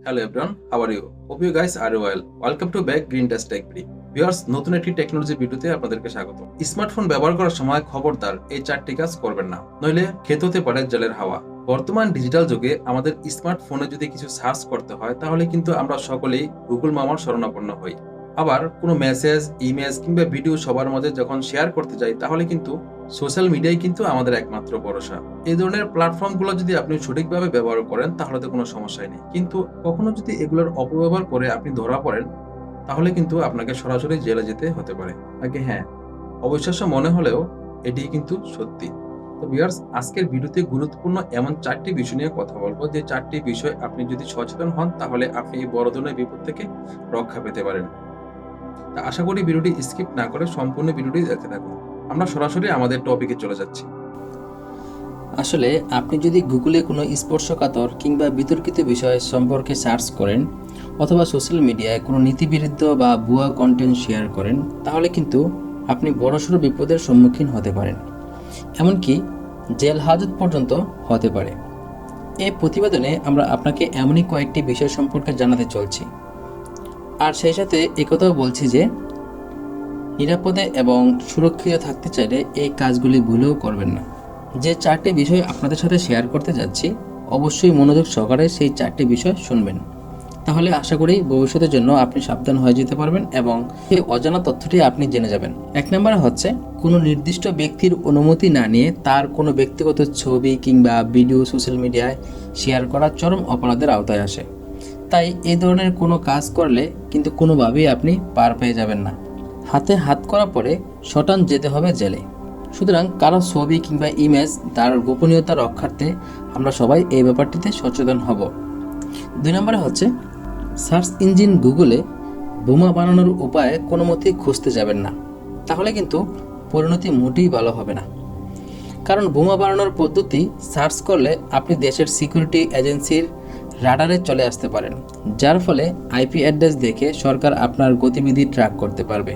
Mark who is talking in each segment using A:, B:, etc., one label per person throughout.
A: Hello everyone, how are you? Hope you guys are well. Welcome to back Green Test Tech Brief. Viewers, নতুন একটি technology ভিডিওতে আপনাদেরকে স্বাগত। Smartphone ব্যবহার করার সময় খবরদার এই চারটি কাজ করবেন না, নইলে খেতে হতে পারে জেলের হাওয়া। বর্তমান ডিজিটাল যুগে আমাদের স্মার্টফোনে যদি কিছু সার্চ করতে হয় তাহলে কিন্তু আমরা সকলেই গুগল মামার শরণাপন্ন হই। আবার কোনো মেসেজ, ইমেজ কিংবা ভিডিও সবার মাঝে যখন শেয়ার করতে যাই তাহলে কিন্তু সোশ্যাল মিডিয়াই কিন্তু আমাদের একমাত্র ভরসা। এই ধরনের প্ল্যাটফর্মগুলো যদি আপনি সঠিকভাবে ব্যবহার করেন তাহলে তো কোনো সমস্যাই নেই, কিন্তু কখনো যদি এগুলোর অপব্যবহার করে আপনি ধরা পড়েন তাহলে কিন্তু আপনাকে সরাসরি জেলে যেতে হতে পারে। আগে হ্যাঁ, অবিশ্বাস্য মনে হলেও এটি কিন্তু সত্যি। তো ভিউয়ার্স, আজকের ভিডিওতে গুরুত্বপূর্ণ এমন চারটি বিষয় নিয়ে কথা বলবো, যে চারটি বিষয় আপনি যদি সচেতন হন তাহলে আপনি এই বড় ধরনের বিপদ থেকে রক্ষা পেতে পারেন। তা আশা করি ভিডিওটি স্কিপ না করে সম্পূর্ণ ভিডিওটি দেখতে থাকুন। আমরা সরাসরি আমাদের টপিকে চলে যাচ্ছি।
B: আসলে আপনি যদি গুগলে কোনো স্পর্শকাতর কিংবা বিতর্কিত বিষয় সম্পর্কে সার্চ করেন অথবা সোশ্যাল মিডিয়ায় কোনো নীতিবিরুদ্ধ বা ভুয়া কন্টেন্ট শেয়ার করেন, তাহলে কিন্তু আপনি বড়সড় বিপদের সম্মুখীন হতে পারেন, এমনকি জেল হাজত পর্যন্ত হতে পারে। এই প্রতিবেদনে আমরা আপনাকে এমনই কয়েকটি বিষয় সম্পর্কে জানাতে চলছি, আর সেই সাথে একথাও বলছি যে নিরাপদে এবং সুরক্ষিত থাকতে চাইলে এই কাজগুলি ভুলেও করবেন না। যে চারটি বিষয় আপনাদের সাথে শেয়ার করতে যাচ্ছি, অবশ্যই মনোযোগ সহকারে সেই চারটি বিষয় শুনবেন, তাহলে আশা করি ভবিষ্যতের জন্য আপনি সাবধান হয়ে যেতে পারবেন এবং এই অজানা তথ্যটি আপনি জেনে যাবেন। এক নম্বরে হচ্ছে, কোনো নির্দিষ্ট ব্যক্তির অনুমতি না নিয়ে তার কোনো ব্যক্তিগত ছবি কিংবা ভিডিও সোশ্যাল মিডিয়ায় শেয়ার করা চরম অপরাধের আওতায় আসে। তাই এই ধরনের কোনো কাজ করলে কিন্তু কোনোভাবেই আপনি পার পেয়ে যাবেন না। হাতে হাত করা পরে শটান যেতে হবে জেলে। সুতরাং কারো ছবি কিংবা ইমেজ তার গোপনীয়তা রক্ষার্থে আমরা সবাই এই ব্যাপারটিতে সচেতন হব। দুই নম্বরে হচ্ছে, সার্চ ইঞ্জিন গুগলে বোমা বানানোর উপায় কোনো মতেই খুঁজতে যাবেন না, তাহলে কিন্তু পরিণতি মোটেই ভালো হবে না। কারণ বোমা বানানোর পদ্ধতি সার্চ করলে আপনি দেশের সিকিউরিটি এজেন্সির রাডারে চলে আসতে পারেন, যার ফলে আইপি অ্যাড্রেস দেখে সরকার আপনার গতিবিধি ট্র্যাক করতে পারবে।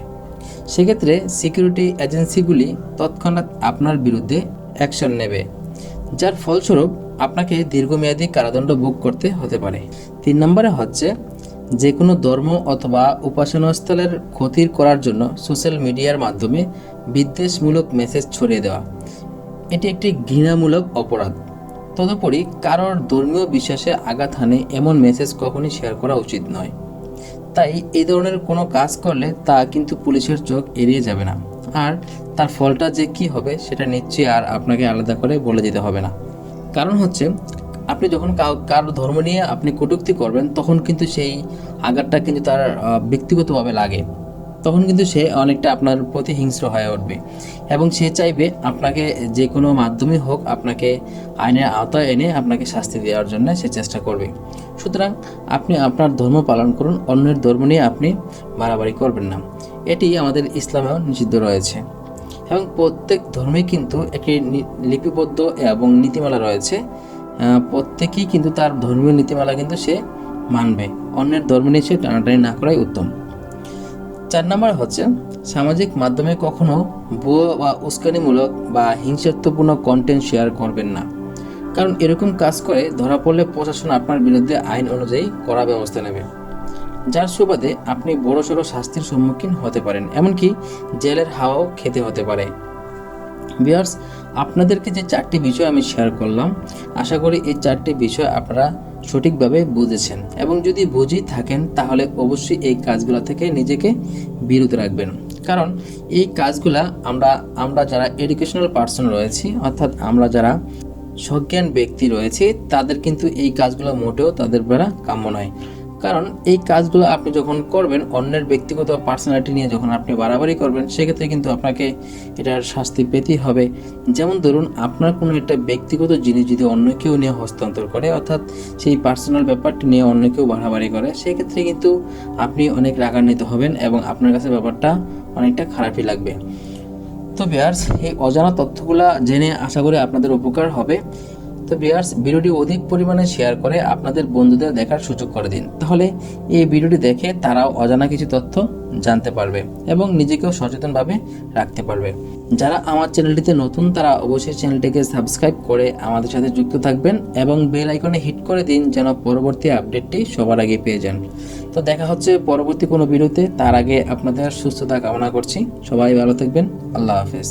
B: সেক্ষেত্রে সিকিউরিটি এজেন্সিগুলি তৎক্ষণাৎ আপনার বিরুদ্ধে অ্যাকশন নেবে, যার ফলস্বরূপ আপনাকে দীর্ঘমেয়াদী কারাদণ্ড ভোগ করতে হতে পারে। 3 নম্বরে হচ্ছে, যে কোনো ধর্ম অথবা উপাসনাস্থলের ক্ষতি করার জন্য সোশ্যাল মিডিয়ার মাধ্যমে বিদ্বেষমূলক মেসেজ ছড়িয়ে দেওয়া, এটি একটি ঘৃণামূলক অপরাধ। তদুপরি কারোর ধর্মীয় বিশ্বাসে আঘাত হানে এমন মেসেজ কখনই শেয়ার করা উচিত নয়। তাই এই ধরনের কোনো কাজ করলে তা কিন্তু পুলিশের চোখ এড়িয়ে যাবে না, আর তার ফলটা যে কি হবে সেটা নিশ্চয়ই আর আপনাকে আলাদা করে বলে দিতে হবে না। কারণ হচ্ছে, আপনি যখন কারো ধর্ম নিয়ে আপনি কটূক্তি করবেন তখন কিন্তু সেই আঘাতটা কিন্তু তার ব্যক্তিগতভাবে লাগে, তখন কিন্তু সে অনেকটা আপনার প্রতি হিংস্র হয়ে উঠবে এবং সে চাইবে আপনাকে যে কোনো মাধ্যমে হোক আপনাকে আইনের আওতায় এনে আপনাকে শাস্তি দেওয়ার জন্য সে চেষ্টা করবে। সুতরাং আপনি আপনার ধর্ম পালন করুন, অন্যের ধর্ম নিয়ে আপনি বাড়াবাড়ি করবেন না, এটি আমাদের ইসলামেও নিষিদ্ধ রয়েছে। এবং প্রত্যেক ধর্মে কিন্তু একটি লিপিবদ্ধ এবং নীতিমালা রয়েছে, প্রত্যেকেই কিন্তু তার ধর্মীয় নীতিমালা কিন্তু সে মানবে, অন্যের ধর্ম নিয়ে সে টানাটানি না করাই উত্তম। 4 নম্বর হচ্ছে, সামাজিক মাধ্যমে কখনো ভুয়ো বা উস্কানিমূলক বা হিংসাত্মপূর্ণ কন্টেন্ট শেয়ার করবেন না, কারণ এরকম কাজ করে ধরা পড়লে প্রশাসন আপনার বিরুদ্ধে আইন অনুযায়ী কড়া ব্যবস্থা নেবে, যার সুবাদে আপনি বড়সড় শাস্তির সম্মুখীন হতে পারেন, এমনকি জেলের হাওয়াও খেতে হতে পারে। ভিউয়ার্স, আপনাদেরকে যে চারটি বিষয় আমি শেয়ার করলাম, আশা করি এই চারটি বিষয় আপনারা সঠিকভাবে বুঝেছেন, এবং যদি বুঝে থাকেন তাহলে অবশ্যই এই কাজগুলো থেকে নিজেকে বিরত রাখবেন। কারণ এই কাজগুলা আমরা যারা এডুকেশনাল পার্সন রয়েছি, অর্থাৎ আমরা যারা সজ্ঞান ব্যক্তি রয়েছে, তাদের কিন্তু এই কাজগুলো মোটেও তাদের দ্বারা কাম্য নয়। কারণ এই কাজগুলো আপনি যখন করবেন, অন্যের ব্যক্তিগত পার্সোনালিটি নিয়ে যখন আপনি বাড়াবাড়ি করবেন, সেক্ষেত্রে কিন্তু আপনাকে এটার শাস্তি পেতেই হবে। যেমন ধরুন, আপনার কোনো একটা ব্যক্তিগত জিনিস যদি অন্য কেউ নিয়ে হস্তান্তর করে, অর্থাৎ সেই পার্সোনাল ব্যাপারটি নিয়ে অন্য কেউ বাড়াবাড়ি করে, সেক্ষেত্রে কিন্তু আপনি অনেক রাগান্বিত হবেন এবং আপনার কাছে ব্যাপারটা অনেকটা খারাপই লাগবে। তো ভিউয়ার্স, এই অজানা তথ্যগুলা জেনে আশা করি আপনাদের উপকার হবে। তো ভিউয়ার্স, ভিডিওটি অধিক পরিমাণে শেয়ার করে আপনাদের বন্ধুদের দেখার সুযোগ করে দিন, তাহলে এই ভিডিওটি দেখে তারাও অজানা কিছু তথ্য জানতে পারবে এবং নিজেকেও সচেতনভাবে রাখতে পারবে। যারা আমার চ্যানেলটিতে নতুন তারা অবশ্যই চ্যানেলটিকে সাবস্ক্রাইব করে আমাদের সাথে যুক্ত থাকবেন এবং বেল আইকনে হিট করে দিন যেন পরবর্তী আপডেটটি সবার আগে পেয়ে যান। তো দেখা হচ্ছে পরবর্তী কোনো ভিডিওতে, তার আগে আপনাদের সুস্থতা কামনা করছি। সবাই ভালো থাকবেন। আল্লাহ হাফেজ।